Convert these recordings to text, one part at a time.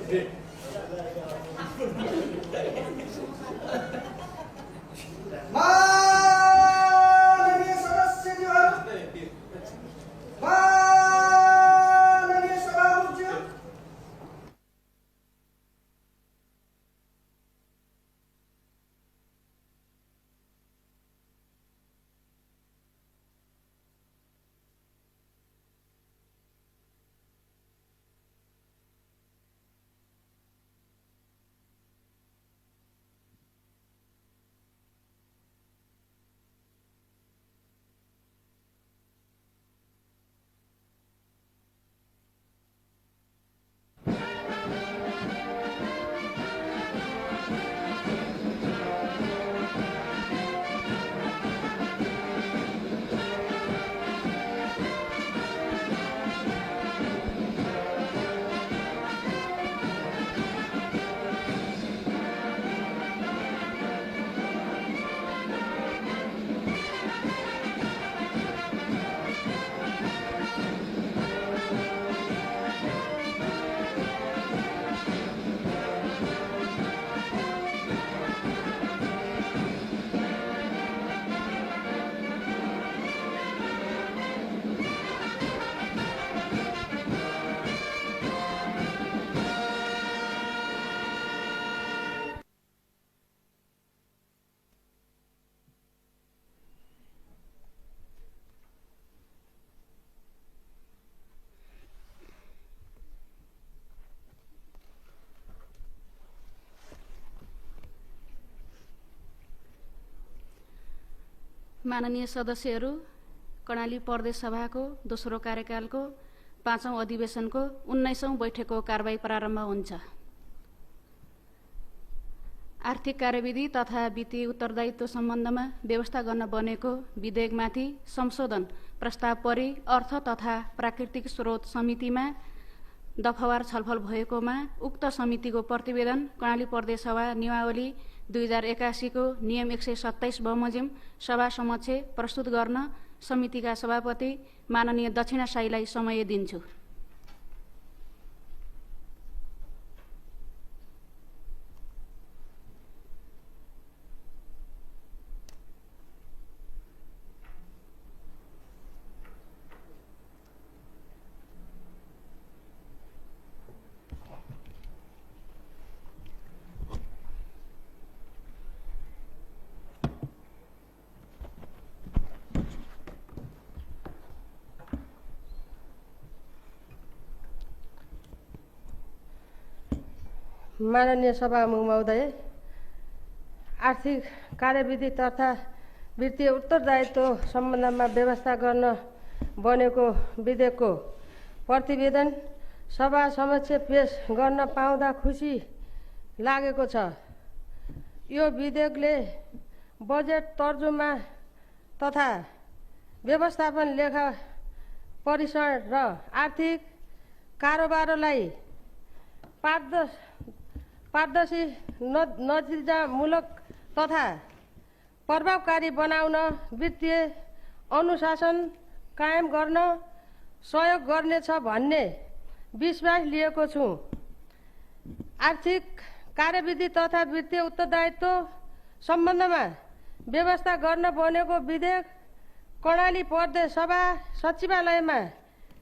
माननीय सदस्यज्यूहरू, माननीय सभामुखज्यू, माननीय सदस्यहरू, कर्णाली प्रदेश सभाको दोस्रो कार्यकालको 5औं अधिवेशनको 19औं बैठकको कारबाही प्रारम्भ हुन्छ। आर्थिक कार्यविधि तथा वित्तीय उत्तरदायित्व सम्बन्धमा व्यवस्था गर्न बनेको विधेयकमाथि संशोधन प्रस्ताव परि अर्थ तथा प्राकृतिक स्रोत समितिमा दफावार छलफल भएकोमा उक्त समितिको प्रतिवेदन कर्णाली प्रदेश सभा नियमावली 2081 को नियम 127 बमोजिम सभा समक्ष प्रस्तुत गर्न समितिका सभापति माननीय दक्षिणा साईलाई समय दिन्छु। माननीय सभामुख महोदय, आर्थिक कार्यविधि तथा वित्तीय उत्तरदायित्व सम्बन्धमा व्यवस्था गर्न बनेको विधेयकको प्रतिवेदन सभा समक्ष पेश गर्न पाउँदा खुसी लागेको छ। यो विधेयकले बजेट तर्जुमा तथा व्यवस्थापन लेखा परीक्षण र आर्थिक कारोबारलाई पारदर्शी नतिजामूलक तथा प्रभावकारी बनाउन वित्तीय अनुशासन कायम गर्न सहयोग गर्नेछ भन्ने विश्वास लिएको छु। आर्थिक कार्यविधि तथा वित्तीय उत्तरदायित्व सम्बन्धमा व्यवस्था गर्न बनेको विधेयक कर्णाली प्रदेश सभा सचिवालयमा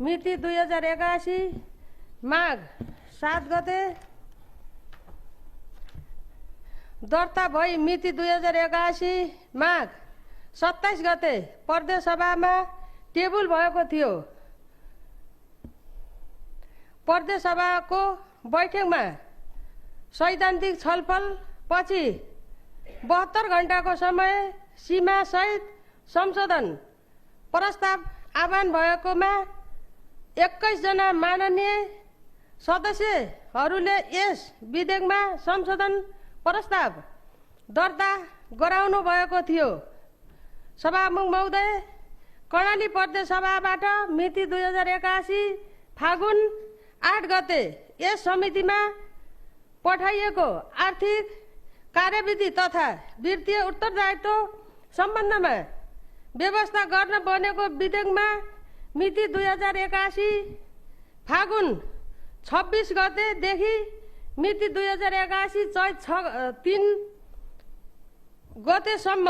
मिति 2081 माघ 7 गते दर्ता भई मिति 2081 माघ 27 गते प्रदेश सभामा टेबुल भएको थियो। प्रदेश सभाको बैठकमा सैद्धान्तिक छलफल पछि 72 घण्टाको समय सीमा सहित संशोधन प्रस्ताव आह्वान भएकोमा 21 जना माननीय सदस्यहरूले यस विधेयकमा संशोधन प्रस्ताव दर्ता गराउनु भएको थियो। सभामुख महोदय, कर्णाली प्रदेश सभाबाट मिति 2081 फागुन 8 गते यस समितिमा पठाइएको आर्थिक कार्यविधि तथा वित्तीय उत्तरदायित्व सम्बन्धमा व्यवस्था गर्न बनेको विधेयकमा मिति 2081 फागुन 26 गतेदेखि मिति 2081 चैत 3 गतेसम्म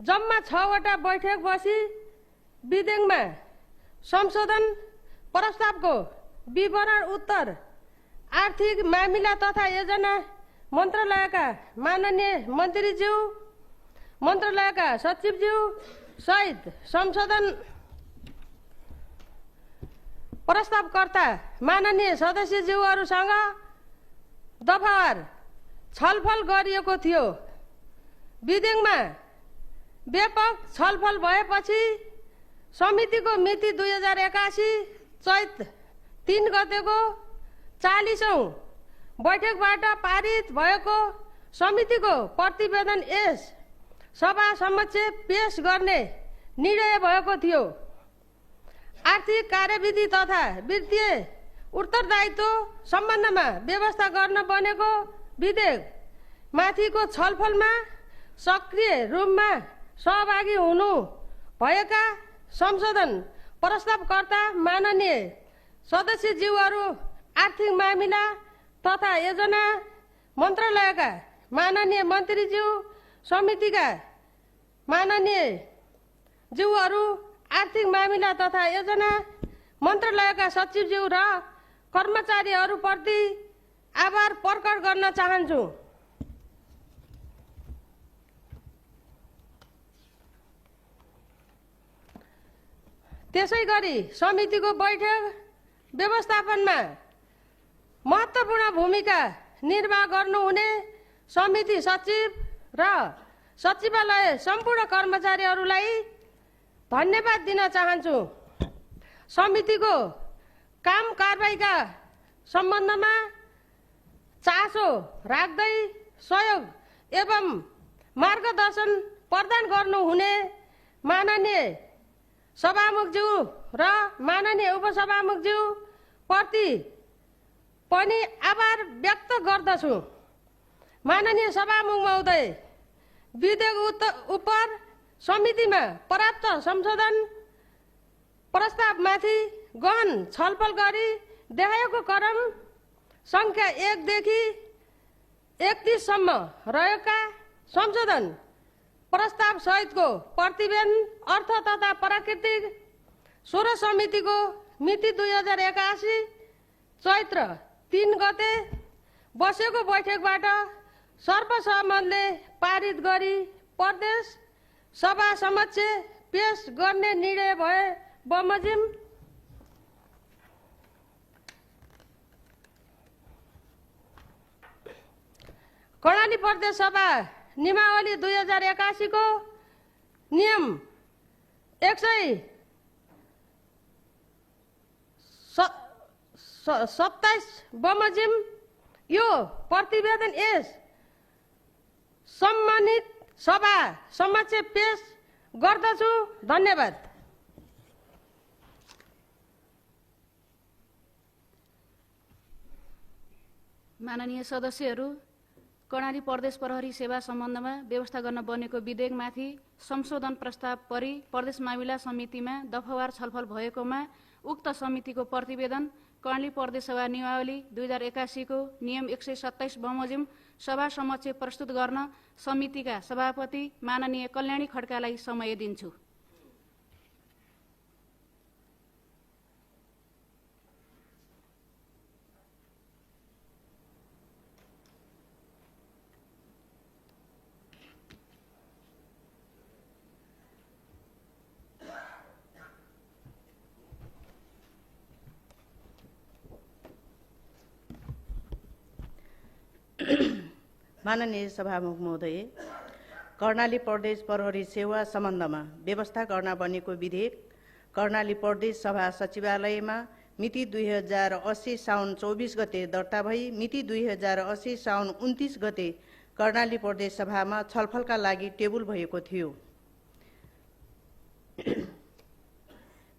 जम्मा 6वटा बैठक बसी विधेयकमा संशोधन प्रस्तावको विवरण उत्तर आर्थिक मामिला तथा योजना मन्त्रालयका माननीय मन्त्रीज्यू, मन्त्रालयका सचिवज्यू सहित संशोधन प्रस्तावकर्ता माननीय सदस्यज्यूहरूसँग दफावार छलफल गरिएको थियो। विधेयकमा व्यापक छलफल भएपछि समितिको मिति 2081 चैत 3 गतेको 40औं बैठकबाट पारित भएको समितिको प्रतिवेदन यस सभा समक्ष पेश गर्ने निर्णय भएको थियो। आर्थिक कार्यविधि तथा वित्तीय उत्तरदायित्व सम्बन्धमा व्यवस्था गर्न बनेको विधेयक माथिको छलफलमा सक्रिय रूपमा सहभागी हुनु भएका संशोधन प्रस्तावकर्ता माननीय सदस्यज्यूहरू, आर्थिक मामिला तथा योजना मन्त्रालयका माननीय मन्त्रीज्यू, समितिका माननीय ज्यूहरू, आर्थिक मामिला तथा योजना मन्त्रालयका सचिवज्यू र कर्मचारीहरूप्रति आभार प्रकट गर्न चाहन्छु। त्यसैगरी समितिको बैठक व्यवस्थापनमा महत्त्वपूर्ण भूमिका निर्वाह गर्नुहुने समिति सचिव र सचिवालय सम्पूर्ण कर्मचारीहरूलाई धन्यवाद दिन चाहन्छु। समितिको काम कारबाहीका सम्बन्धमा चासो राख्दै सहयोग एवं मार्गदर्शन प्रदान गर्नुहुने माननीय सभामुखज्यू र माननीय उपसभामुखज्यू प्रति पनि आभार व्यक्त गर्दछु। माननीय सभामुख महोदय, विधेयक उप समितिमा प्राप्त संशोधन प्रस्तावमाथि गहन छलफल गरी देखाएको क्रम सङ्ख्या 1 देखि 31 सम्म रहेका संशोधन प्रस्ताव सहितको प्रतिवेदन अर्थ तथा प्राकृतिक स्रोत समितिको मिति 2081 चैत्र 3 गते बसेको बैठकबाट सर्वसम्मतले पारित गरी प्रदेश सभा समक्ष पेश गर्ने निर्णय भए बमोजिम कर्णाली प्रदेश सभा नियमावली 2081 को नियम 127 बमोजिम यो प्रतिवेदन यस सम्मानित सभा समक्ष पेश गर्दछु। धन्यवाद। माननीय सदस्यहरू, कर्णाली प्रदेश प्रहरी सेवा सम्बन्धमा व्यवस्था गर्न बनेको विधेयकमाथि संशोधन प्रस्ताव परि प्रदेश मामिला समितिमा दफावार छलफल भएकोमा उक्त समितिको प्रतिवेदन कर्णाली प्रदेश सभा नियमावली 2081 को नियम 127 बमोजिम सभा समक्ष प्रस्तुत गर्न समितिका सभापति माननीय कल्याणी खड्कालाई समय दिन्छु। माननीय सभामुख महोदय, कर्णाली प्रदेश प्रहरी सेवा सम्बन्धमा व्यवस्था गर्न बनेको विधेयक कर्णाली प्रदेश सभा सचिवालयमा मिति 2080 साउन 24 गते दर्ता भई मिति 2080 साउन 29 गते कर्णाली प्रदेश सभामा छलफलका लागि टेबुल भएको थियो।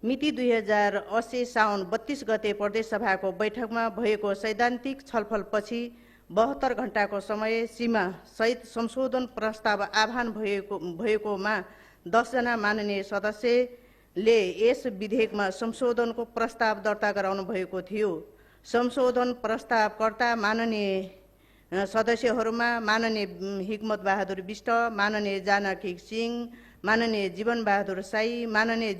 मिति 2080 साउन 32 गते प्रदेश सभाको बैठकमा भएको सैद्धान्तिक छलफलपछि 72 घण्टाको समय सीमा सहित संशोधन प्रस्ताव आह्वान भएकोमा 10 जना माननीय सदस्यले यस विधेयकमा संशोधनको प्रस्ताव दर्ता गराउनु भएको थियो। संशोधन प्रस्तावकर्ता माननीय सदस्यहरूमा माननीय हिक्मत बहादुर बिष्ट, माननीय जानकी सिंह, माननीय जीवन बहादुर साई, माननीय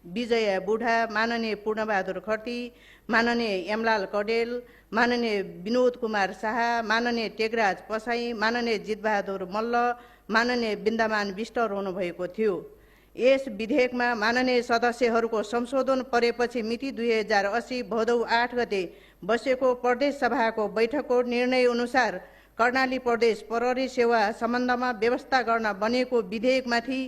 विजय बुढा, माननीय पूर्णबहादुर खर्ती, माननीय यमलाल कडेल, माननीय विनोद कुमार शाह, माननीय टेकराज पसाई, माननीय जितबहादुर मल्ल, माननीय बिन्दामान बिष्ट रहनुभएको थियो। यस विधेयकमा माननीय सदस्यहरूको संशोधन परेपछि मिति 2080 भदौ 8 गते बसेको प्रदेश सभाको बैठकको निर्णय अनुसार कर्णाली प्रदेश प्रहरी सेवा सम्बन्धमा व्यवस्था गर्न बनेको विधेयकमाथि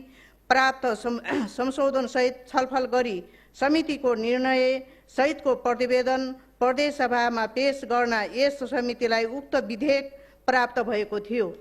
प्राप्त संशोधन सहित छलफल गरी समितिको निर्णय सहितको प्रतिवेदन प्रदेश सभामा पेश गर्न यस समितिलाई उक्त विधेयक प्राप्त भएको थियो।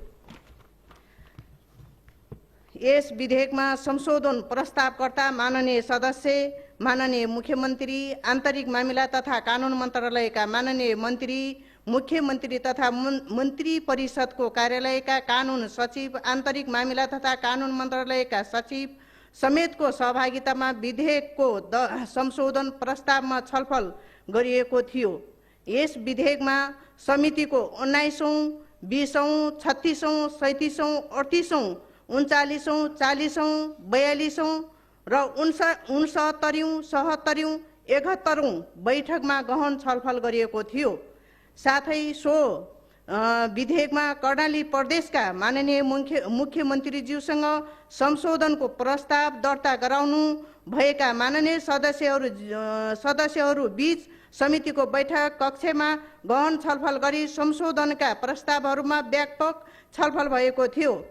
यस विधेयकमा संशोधन प्रस्तावकर्ता माननीय सदस्य, माननीय मुख्यमन्त्री, आन्तरिक मामिला तथा कानुन मन्त्रालयका माननीय मन्त्री, मुख्यमन्त्री तथा मन्त्री परिषदको कार्यालयका कानुन सचिव, आन्तरिक मामिला तथा कानुन मन्त्रालयका सचिव समेतको सहभागितामा विधेयकको संशोधन प्रस्तावमा छलफल गरिएको थियो। यस विधेयकमा समितिको 19औं, 20औं, 36औं, 37औं, 38औं, 39औं, 40औं, 42औं र 69औं, 70औं, 71औं बैठकमा गहन छलफल गरिएको थियो। साथै सो विधेयकमा कर्णाली प्रदेशका माननीय मुख्यमन्त्रीज्यूसँग संशोधनको प्रस्ताव दर्ता गराउनु भएका माननीय सदस्यहरू बीच समितिको बैठक कक्षमा गहन छलफल गरी संशोधनका प्रस्तावहरूमा व्यापक छलफल भएको थियो।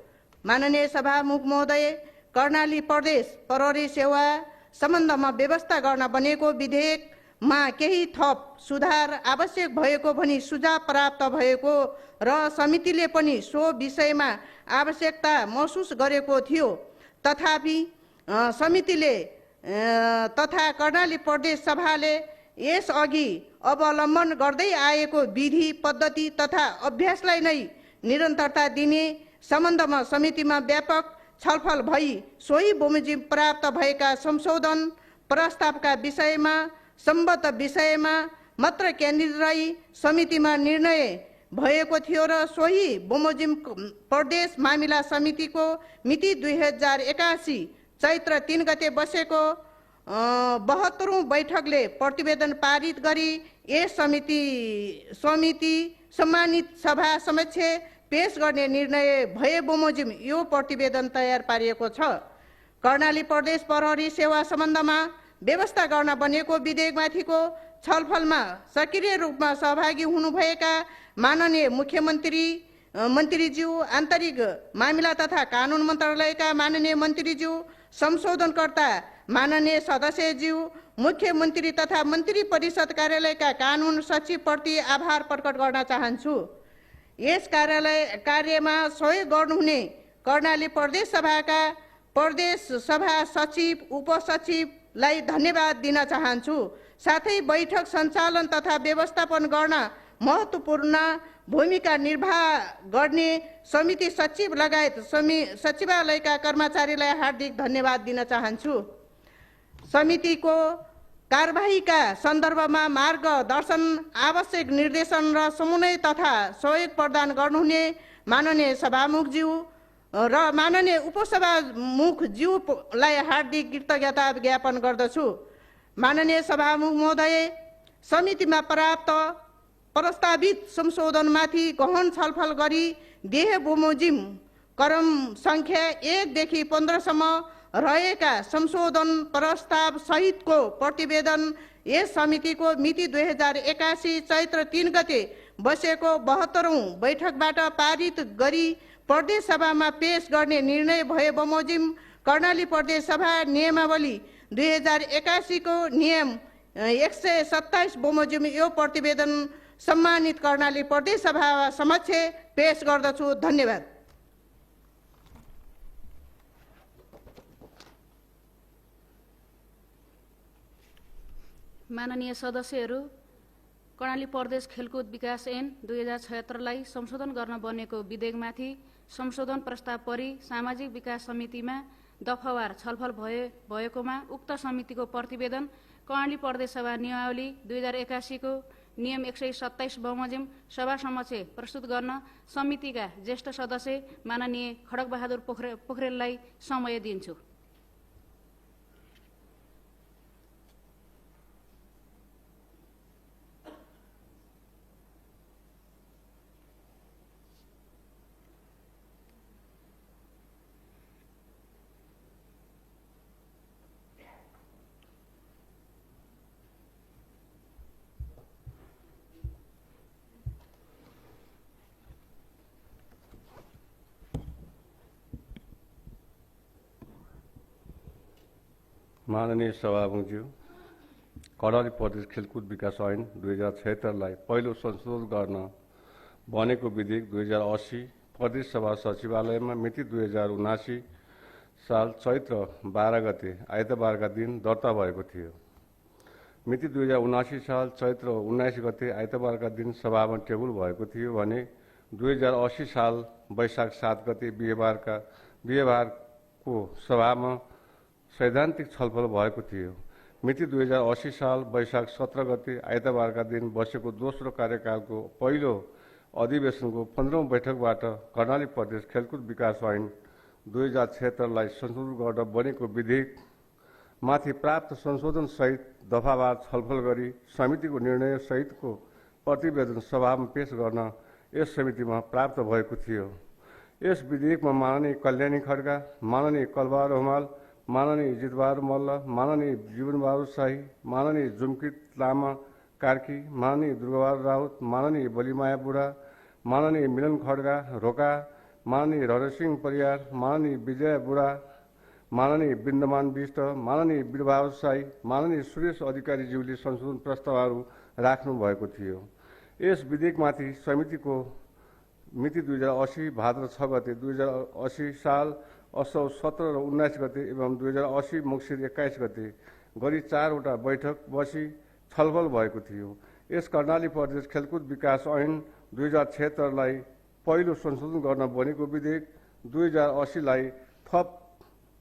माननीय सभामुख महोदय, कर्णाली प्रदेश प्रहरी सेवा सम्बन्धमा व्यवस्था गर्न बनेको विधेयकमा केही थप सुधार आवश्यक भएको भनी सुझाव प्राप्त भएको र समितिले पनि सो विषयमा आवश्यकता महसुस गरेको थियो। तथापि समितिले तथा कर्णाली प्रदेश सभाले यसअघि अवलम्बन गर्दै आएको विधि पद्धति तथा अभ्यासलाई नै निरन्तरता दिने सम्बन्धमा समितिमा व्यापक छलफल भई सोही बमोजिम प्राप्त भएका संशोधन प्रस्तावका विषयमा सम्बद्ध विषयमा मात्र केन्द्रित रही समितिमा निर्णय भएको थियो र सोही बमोजिम प्रदेश मामिला समितिको मिति 2081 चैत्र 3 गते बसेको 72औं बैठकले प्रतिवेदन पारित गरी यस समिति सम्मानित सभा समक्ष पेश गर्ने निर्णय भए बमोजिम यो प्रतिवेदन तयार पारिएको छ। कर्णाली प्रदेश प्रहरी सेवा सम्बन्धमा व्यवस्था गर्न बनेको विधेयकमाथिको छलफलमा सक्रिय रूपमा सहभागी हुनुभएका माननीय मन्त्रीज्यू, आन्तरिक मामिला तथा कानुन मन्त्रालयका माननीय मन्त्रीज्यू, संशोधनकर्ता माननीय सदस्यज्यू, मुख्यमन्त्री तथा मन्त्री परिषद कार्यालयका कानुन सचिवप्रति आभार प्रकट गर्न चाहन्छु। यस कार्यमा सहयोग गर्नुहुने कर्णाली प्रदेश सभाका प्रदेश सभा सचिव, उपसचिवलाई धन्यवाद दिन चाहन्छु। साथै बैठक सञ्चालन तथा व्यवस्थापन गर्न महत्त्वपूर्ण भूमिका निर्वाह गर्ने समिति सचिव लगायत सचिवालयका कर्मचारीलाई हार्दिक धन्यवाद दिन चाहन्छु। समितिको कारबाहीका सन्दर्भमा मार्गदर्शन, आवश्यक निर्देशन र समन्वय तथा सहयोग प्रदान गर्नुहुने माननीय सभामुखज्यू र माननीय उपसभामुखज्यूलाई हार्दिक कृतज्ञता ज्ञापन गर्दछु। माननीय सभामुख महोदय, समितिमा प्राप्त प्रस्तावित संशोधनमाथि गहन छलफल गरी देह बमोजिम क्रम सङ्ख्या 1 देखि 15 सम्म रहेका संशोधन प्रस्ताव सहितको प्रतिवेदन यस समितिको मिति 2081 चैत्र 3 गते बसेको 72औं बैठकबाट पारित गरी प्रदेश सभामा पेश गर्ने निर्णय भए बमोजिम कर्णाली प्रदेश सभा नियमावली 2081 को नियम 127 बमोजिम यो प्रतिवेदन सम्मानित कर्णाली प्रदेश सभा समक्ष पेश गर्दछु। धन्यवाद। माननीय सदस्यहरू, कर्णाली प्रदेश खेलकुद विकास ऐन 2076लाई संशोधन गर्न बनेको विधेयकमाथि संशोधन प्रस्ताव परि सामाजिक विकास समितिमा दफावार छलफल भएकोमा उक्त समितिको प्रतिवेदन कर्णाली प्रदेश सभा नियमावली 2081 को नियम 127 बमोजिम सभा समक्ष प्रस्तुत गर्न समितिका ज्येष्ठ सदस्य माननीय खड्गबहादुर पोखरेललाई समय दिन्छु। माननीय सभामुखज्यू, कर्णाली प्रदेश खेलकुद विकास ऐन 2076लाई पहिलो संशोधन गर्न बनेको विधेयक 2080 प्रदेश सभा सचिवालयमा मिति 2079 साल चैत्र 12 गते आइतबारका दिन दर्ता भएको थियो। मिति 2079 साल चैत्र 19 गते आइतबारका दिन सभामा टेबल भएको थियो भने 2080 साल वैशाख 7 गते बिहीबारको सभामा सैद्धान्तिक छलफल भएको थियो। मिति 2080 साल वैशाख 17 गते आइतबारका दिन बसेको दोस्रो कार्यकालको पहिलो अधिवेशनको 15औं बैठकबाट कर्णाली प्रदेश खेलकुद विकास ऐन 2076लाई संशोधन गर्न बनेको विधेयक माथि प्राप्त संशोधन सहित दफावार छलफल गरी समितिको निर्णय सहितको प्रतिवेदन सभामा पेश गर्न यस समितिमा प्राप्त भएको थियो। यस विधेयकमा माननीय कल्याणी खड्का, माननीय कलबहादुर हमाल, माननीय जितबहादुर मल्ल, माननीय जीवनबहादुर शाही, माननीय जुमकित लामा कार्की, माननीय दुर्गाबहादुर राउत, माननीय बलिमाया बुढा, माननीय मिलन खड्का रोका, माननीय रणसिंह परियार, माननीय विजय बुढा, माननीय बिन्दमान विष्ट, माननीय वीरबहादुर शाही, माननीय सुरेश अधिकारीज्यूले संशोधन प्रस्तावहरू राख्नु भएको थियो। यस विधेयकमाथि समितिको मिति 2080 भाद्र 6 गते 2080 साल असौ 17 र 19 गते एवं 2080 मङ्सिर 21 गते गरी 4 वटा बैठक बसी छलफल भएको थियो। यस कर्णाली प्रदेश खेलकुद विकास ऐन 2076लाई पहिलो संशोधन गर्न बनेको विधेयक 2080लाई थप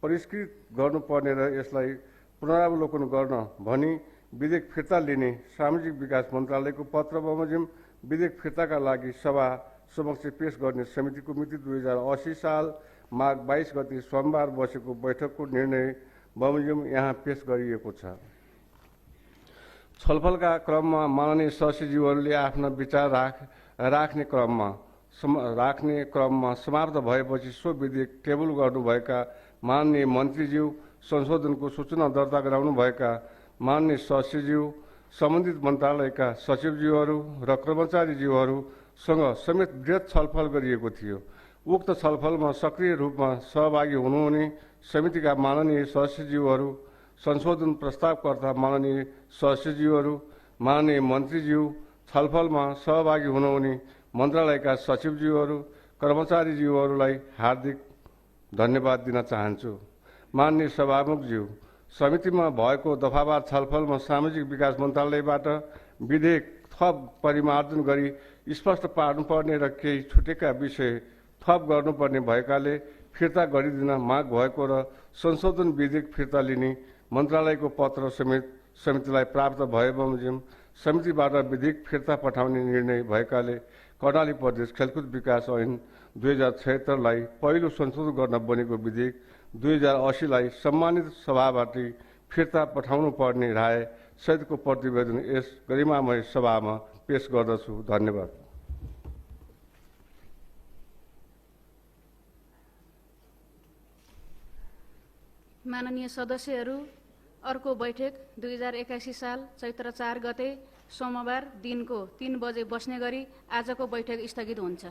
परिष्कृत गर्नुपर्ने र यसलाई पुनरावलोकन गर्न भनी विधेयक फिर्ता लिने सामाजिक विकास मन्त्रालयको पत्र बमोजिम विधेयक फिर्ताका लागि सभा समक्ष पेश गर्ने समितिको मिति 2080 साल माघ 22 गते सोमबार बसेको बैठकको निर्णय बमोजिम यहाँ पेश गरिएको छ। छलफलका क्रममा माननीय सदस्यज्यूहरूले आफ्ना विचार राख्ने क्रममा समाप्त भएपछि सो विधेयक टेबल गर्नुभएका माननीय मन्त्रीज्यू, संशोधनको सूचना दर्ता गराउनुभएका माननीय सदस्यज्यू, सम्बन्धित मन्त्रालयका सचिवज्यूहरू र कर्मचारीज्यूहरूसँग समेत वृहत छलफल गरिएको थियो। उक्त छलफलमा सक्रिय रूपमा सहभागी हुनुहुने समितिका माननीय सदस्यज्यूहरू, संशोधन प्रस्तावकर्ता माननीय सदस्यज्यूहरू, माननीय मन्त्रीज्यू, छलफलमा सहभागी हुनुहुने मन्त्रालयका सचिवज्यूहरू, कर्मचारीज्यूहरूलाई हार्दिक धन्यवाद दिन चाहन्छु। माननीय सभामुखज्यू, समितिमा भएको दफावार छलफलमा सामाजिक विकास मन्त्रालयबाट विधेयक थप परिमार्जन गरी स्पष्ट पार्नुपर्ने र केही छुटेका विषय थप गर्नुपर्ने भएकाले फिर्ता गरिदिन माग भएको र संशोधन विधेयक फिर्ता लिने मन्त्रालयको पत्र समेत समितिलाई प्राप्त भए बमोजिम समितिबाट विधेयक फिर्ता पठाउने निर्णय भएकाले कर्णाली प्रदेश खेलकुद विकास ऐन 2076लाई पहिलो संशोधन गर्न बनेको विधेयक 2080लाई सम्मानित सभाबाट फिर्ता पठाउनु पर्ने राय सहितको प्रतिवेदन यस गरिमामय सभामा पेश गर्दछु। धन्यवाद। माननीय सदस्यहरू, अर्को बैठक 2081 साल चैत्र 4 गते सोमबार दिनको 3 बजे बस्ने गरी आजको बैठक स्थगित हुन्छ।